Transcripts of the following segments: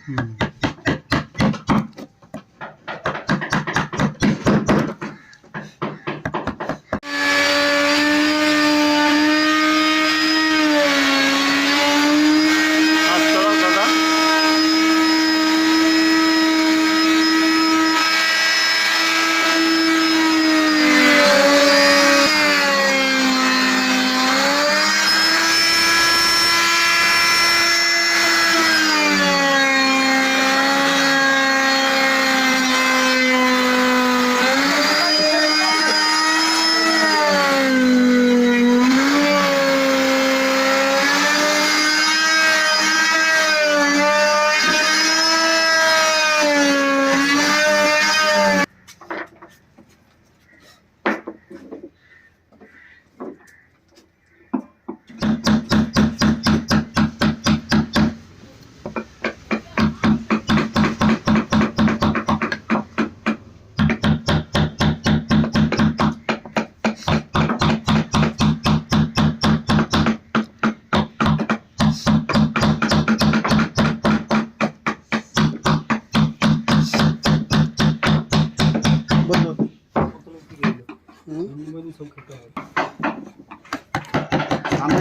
সামনে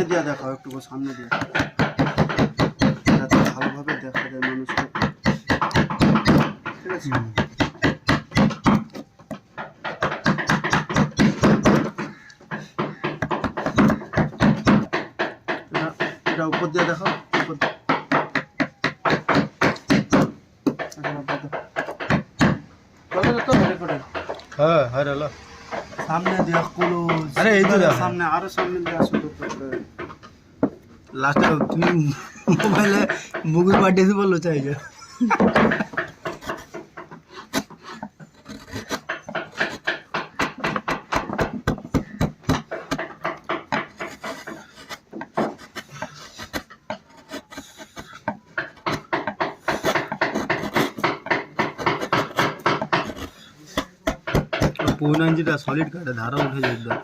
দিয়ে দেখাও, একটু সামনে দিয়ে, যাতে ভালোভাবে দেখা যায় মানুষকে। ঠিক আছে, এটা উপর দিয়ে দেখাও, উপর দিয়ে। হ্যাঁ হ্যাঁ হ্যালো, সামনে দিয়ে ক্লোজ। আরে এই তো দেখো সামনে, আরো সামনে দিয়ে আসো তো। লাস্টে তুমি মোবাইলে মুভির পাঠিয়েছি বললো চাইছে। পুরনো যেটা সলিড কাটে ধারা উঠে যায় একদম।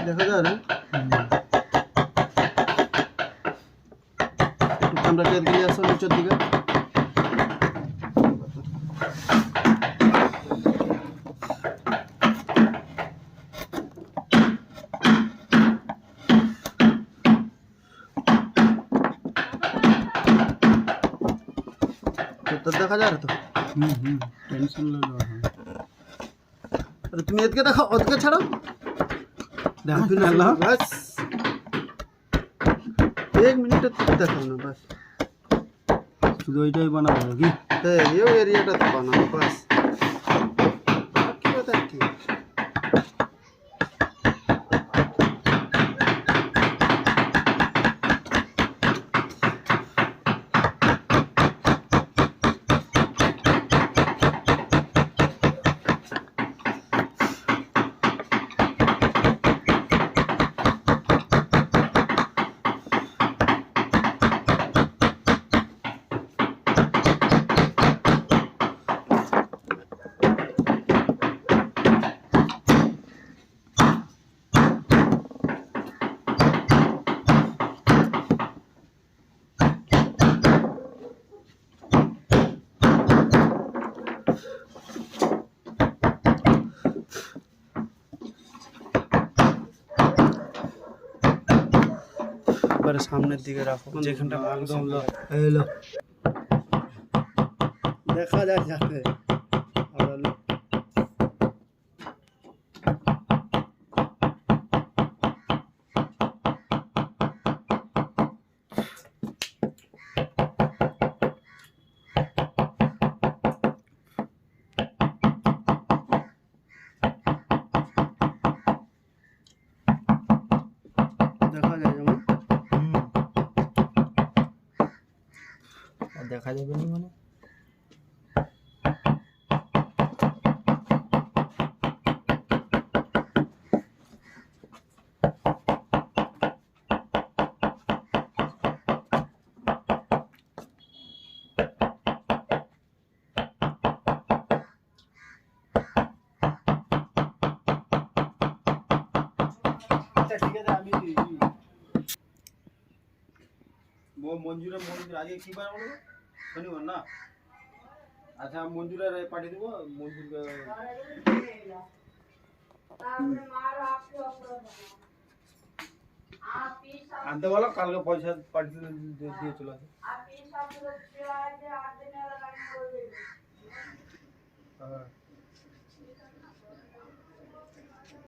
দেখা যায় না আমরা টের গিয়ে আসো নিচের দিকে। তো দেখা যায় তো। টেনশন লো। তুমি এদিকে দেখো, ওদিকে ছাড়ো। দেখো না বাস 1 মিনিট দেখাও না, বাস শুধু ওইটাই বানাবো নাকি? হ্যাঁ, এই এরিয়াটা তো বানাবো বাস। কি কথা কি? এবারে সামনের দিকে রাখো, যেখানটা একদম এলো দেখা যায় যাতে। দেখা যায় যেমন দেখা যাবে না মানে মঞ্জুরের মন্দির আজকে কি বার বলবো শনিবার না আচ্ছা মঞ্জুরের পাঠিয়ে দেবো মঞ্জুরকে আনতে বলো কালকে পয়সা পাঠিয়ে দিয়ে চলে আসে হ্যাঁ